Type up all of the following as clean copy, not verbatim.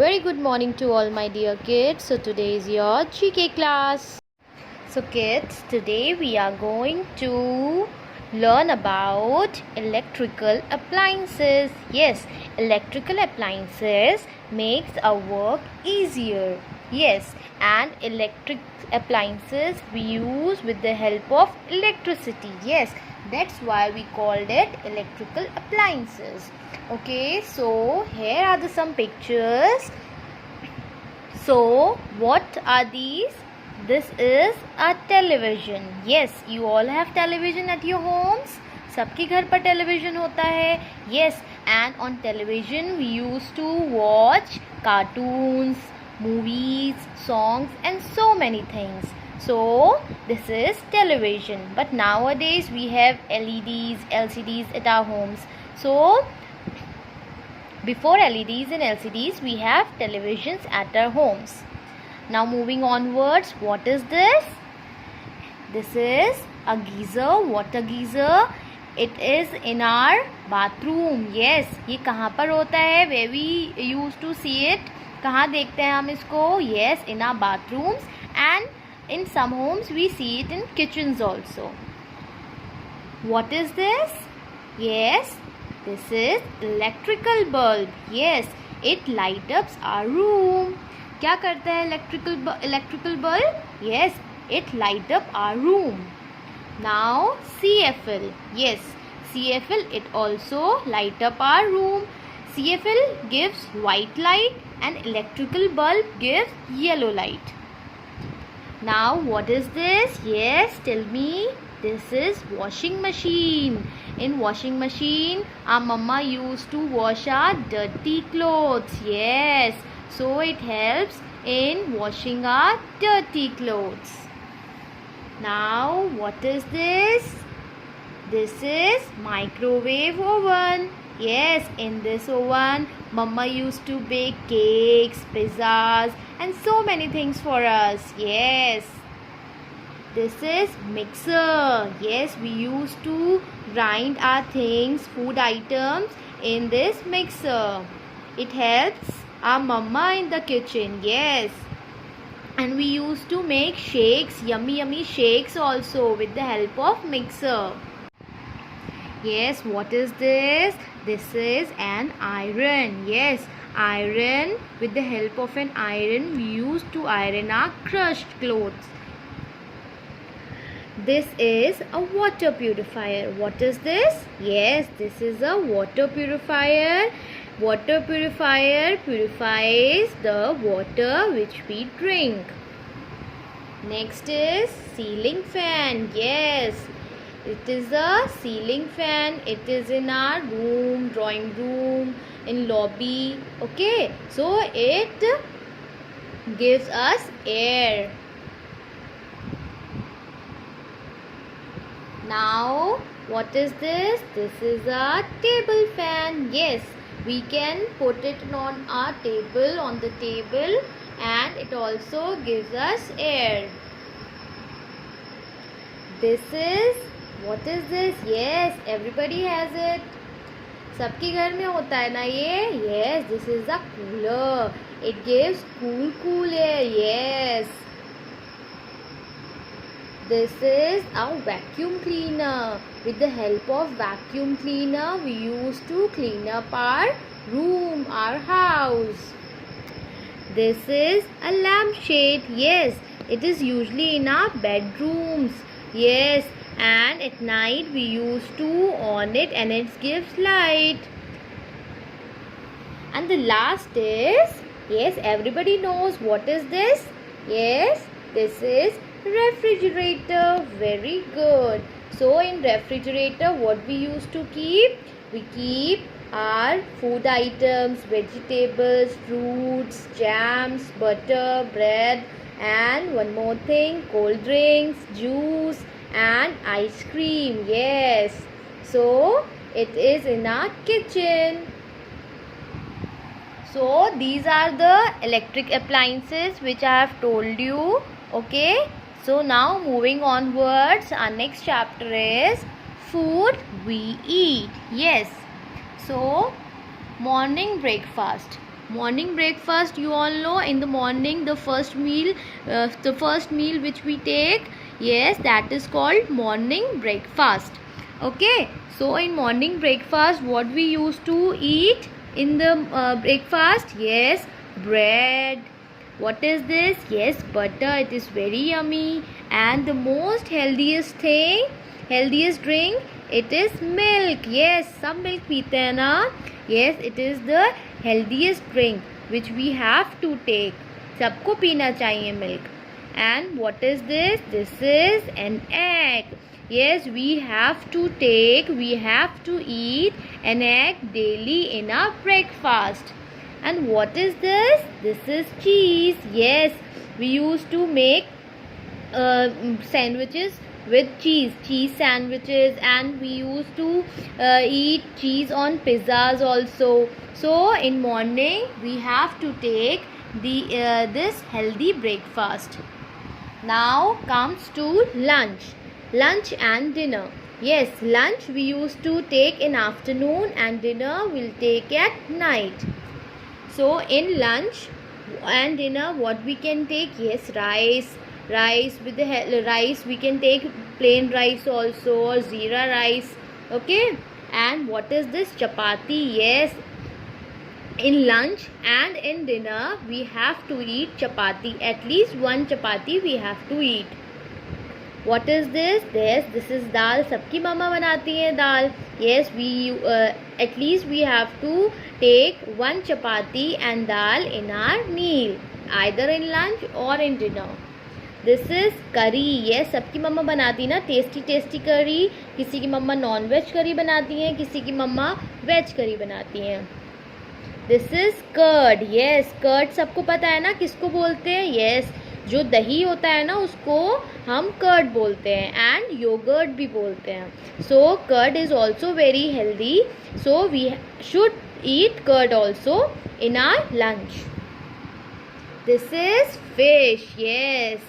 very good morning to all my dear kids. So today is your GK class. So kids, today we are going to learn about electrical appliances. Yes, electrical appliances makes our work easier. Yes, and electric appliances we use with the help of electricity. Yes, that's why we called it electrical appliances. Okay, so here are some pictures. So what are these? This is a television. Yes, you all have television at your homes. सबके घर पर television होता है. Yes, and on television we used to watch cartoons, movies, songs and so many things. So this is television. But nowadays we have LEDs, LCDs at our homes. So before LEDs and LCDs, we have televisions at our homes. Now moving onwards, what is this? This is a geyser, water geyser. It is in our bathroom. Yes, ये कहाँ पर होता है? Where we used to see it? कहाँ देखते हैं हम इसको? Yes, in our bathrooms, and in some homes we see it in kitchens also. What is this? Yes, this is electrical bulb. Yes, it light up our room. क्या करता है electrical bulb? Yes, it light up our room. Now CFL. Yes, CFL it also light up our room. CFL gives white light and electrical bulb gives yellow light. Now what is this? Yes, tell me. This is washing machine. In washing machine, our mama used to wash our dirty clothes. Yes, so it helps in washing our dirty clothes. Now what is this? This is microwave oven. Yes, in this oven, mama used to bake cakes, pizzas and so many things for us. Yes. This is mixer. Yes, we used to grind our things, food items in this mixer. It helps our mama in the kitchen. Yes. And we used to make shakes, yummy shakes also with the help of mixer. Yes, what is this? This is an iron. Yes, iron. With the help of an iron, we used to iron our crushed clothes. This is a water purifier. What is this? Yes, this is a water purifier. Water purifier purifies the water which we drink. Next is ceiling fan. Yes, it is a ceiling fan. It is in our room, drawing room, in lobby. Okay, so it gives us air. Now what is this? This is a table fan. Yes, we can put it on our table, on the table, and it also gives us air. This is, what is this? Yes, everybody has it. सबके घर में होता है ना ये? Yes, this is a cooler. It gives cool air. Yes. This is a vacuum cleaner. With the help of vacuum cleaner, we used to clean up our room, our house. This is a lampshade. Yes, it is usually in our bedrooms. Yes, and at night we used to on it and it gives light. And the last is, yes, everybody knows what is this? Yes, this is refrigerator. Very good. So in refrigerator, what we used to keep? We keep our food items, vegetables, fruits, jams, butter, bread, and one more thing, cold drinks, juice and ice cream. Yes, so it is in our kitchen. So these are the electric appliances which I have told you. Okay, so now moving onwards, our next chapter is food we eat. Yes, so morning breakfast. Morning breakfast, you all know, in the morning the first meal which we take, yes, that is called morning breakfast. Okay, so in morning breakfast, what we used to eat in the breakfast? Yes, bread. What is this? Yes, butter. It is very yummy. And the most healthiest drink, it is milk. Yes, some milk पीते हैं ना. Yes, it is the healthiest drink which we have to take. सबको पीना चाहिए milk. And what is this? This is an egg. Yes, we have to eat an egg daily in our breakfast. And what is this? This is cheese. Yes, we used to make sandwiches with cheese sandwiches, and we used to eat cheese on pizzas also. So in morning we have to take this healthy breakfast. Now comes to lunch and dinner. Yes, lunch we used to take in afternoon and dinner we'll take at night. So in lunch and dinner, what we can take? Yes, rice. With the rice we can take plain rice also, or zira rice. Okay. And what is this? Chapati. Yes, in lunch and in dinner we have to eat chapati. At least one chapati we have to eat. What is this? This is dal. सबकी मम्मा बनाती हैं दाल. Yes, at least we have to take one chapati and dal in our meal, either in lunch or in dinner. This is curry. Yes, सबकी मम्मा बनाती ना tasty करी. किसी की मम्मा non veg करी बनाती हैं, किसी की मम्मा वेज करी बनाती हैं. This is curd. Yes, curd सबको पता है ना किसको बोलते हैं? Yes, जो दही होता है ना उसको हम कर्ड बोलते हैं, एंड योगर्ट भी बोलते हैं. So curd is also very healthy, so we should eat curd also in our lunch. This is fish. Yes,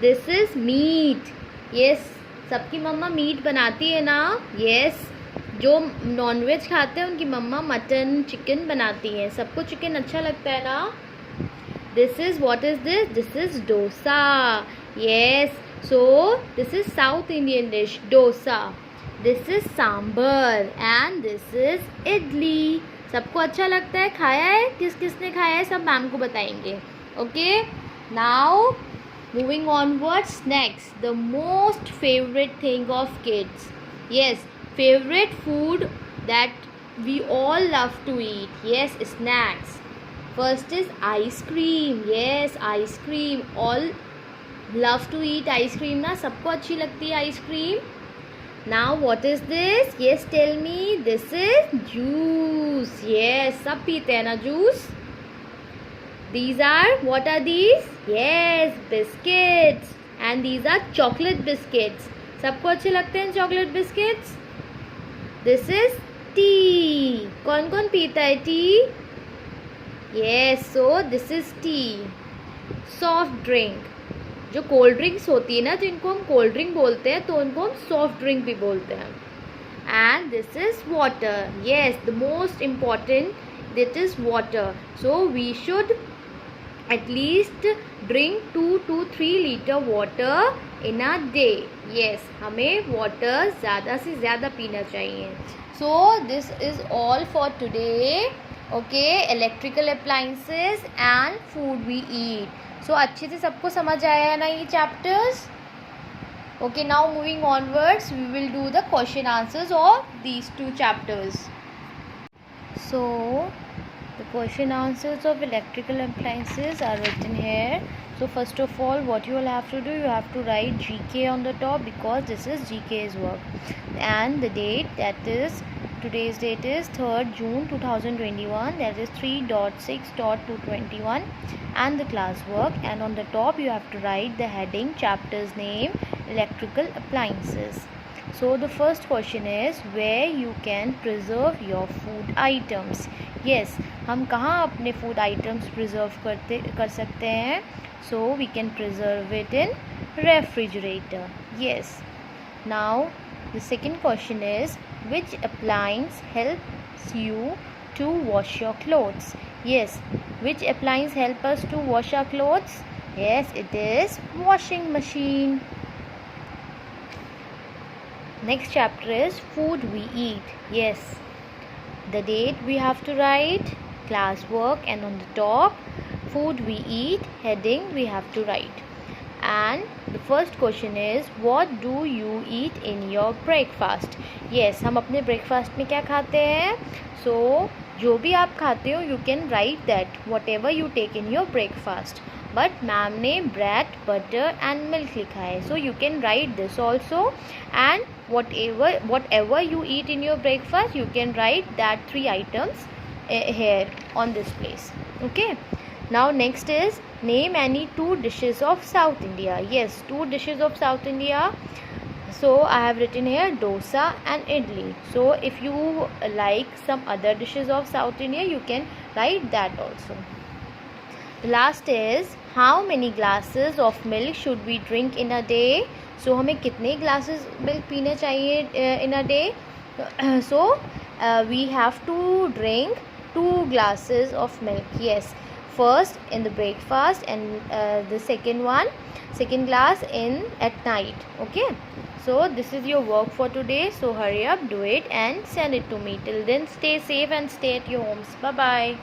this is meat. Yes, सबकी मम्मा मीट बनाती है ना. यस, जो नॉनवेज खाते हैं उनकी मम्मा मटन चिकन बनाती हैं. सबको चिकन अच्छा लगता है ना. This is, what is this? This is dosa. Yes, so this is South Indian dish, dosa. This is sambar and this is idli. सबको अच्छा लगता है? खाया है? किसने खाया है सब मैम को बताएंगे. Okay, now moving onwards, next, the most favorite thing of kids. Yes, favorite food that we all love to eat. Yes, snacks. First is ice cream. Yes, ice cream. All love to eat ice cream ना. सबको अच्छी लगती है ice cream. Now what is this? Yes, tell me. This is juice. Yes, सब पीते हैं ना juice. These are, what are these? Yes, biscuits. And these are chocolate biscuits. सबको अच्छे लगते हैं chocolate biscuits. This is tea. कौन कौन पीता है tea? Yes, so this is tea. Soft drink. जो कोल्ड ड्रिंक्स होती है ना, जिनको हम कोल्ड ड्रिंक बोलते हैं, तो उनको हम सॉफ्ट ड्रिंक भी बोलते हैं. And this is water. Yes, the most important, that is water. So we should at least drink 2 to 3 litre water in a day. Yes, हमें वाटर ज़्यादा से ज़्यादा पीना चाहिए. So this is all for today. Okay, electrical appliances and food we eat. So अच्छे से सबको समझ आया ना ये chapters? Okay, now moving onwards, we will do the question answers of these 2 chapters. So the question answers of electrical appliances are written here. So first of all, what you will have to do, you have to write GK on the top, because this is GK's work. And the date, that is, today's date is 3rd June 2021, that is 3.6.221, and the class work. And on the top you have to write the heading, chapter's name, electrical appliances. So the first question is, where you can preserve your food items. Yes, हम कहाँ अपने food items preserve कर सकते हैं? So we can preserve it in refrigerator. Yes. Now the second question is, which appliance helps you to wash your clothes? Yes, which appliance help us to wash our clothes? Yes, it is washing machine. Next chapter is food we eat. Yes, the date we have to write, class work, and on the top food we eat heading we have to write. And the first question is, what do you eat in your breakfast? Yes, हम अपने breakfast में क्या खाते हैं? So जो भी आप खाते हो, you can write that whatever you take in your breakfast. But ma'am ने bread, butter and milk लिखा है, so you can write this also. And whatever you eat in your breakfast, you can write that 3 items here on this place. Okay. Now next is, name any 2 dishes of South India. Yes, 2 dishes of South India. So I have written here dosa and idli. So if you like some other dishes of South India, you can write that also. The last is, how many glasses of milk should we drink in a day? So हमें कितने glasses milk पीने चाहिए in a day? So we have to drink 2 glasses of milk. Yes, first in the breakfast and the second glass in at night. Okay, so this is your work for today. So hurry up, do it and send it to me. Till then, stay safe and stay at your homes. Bye bye.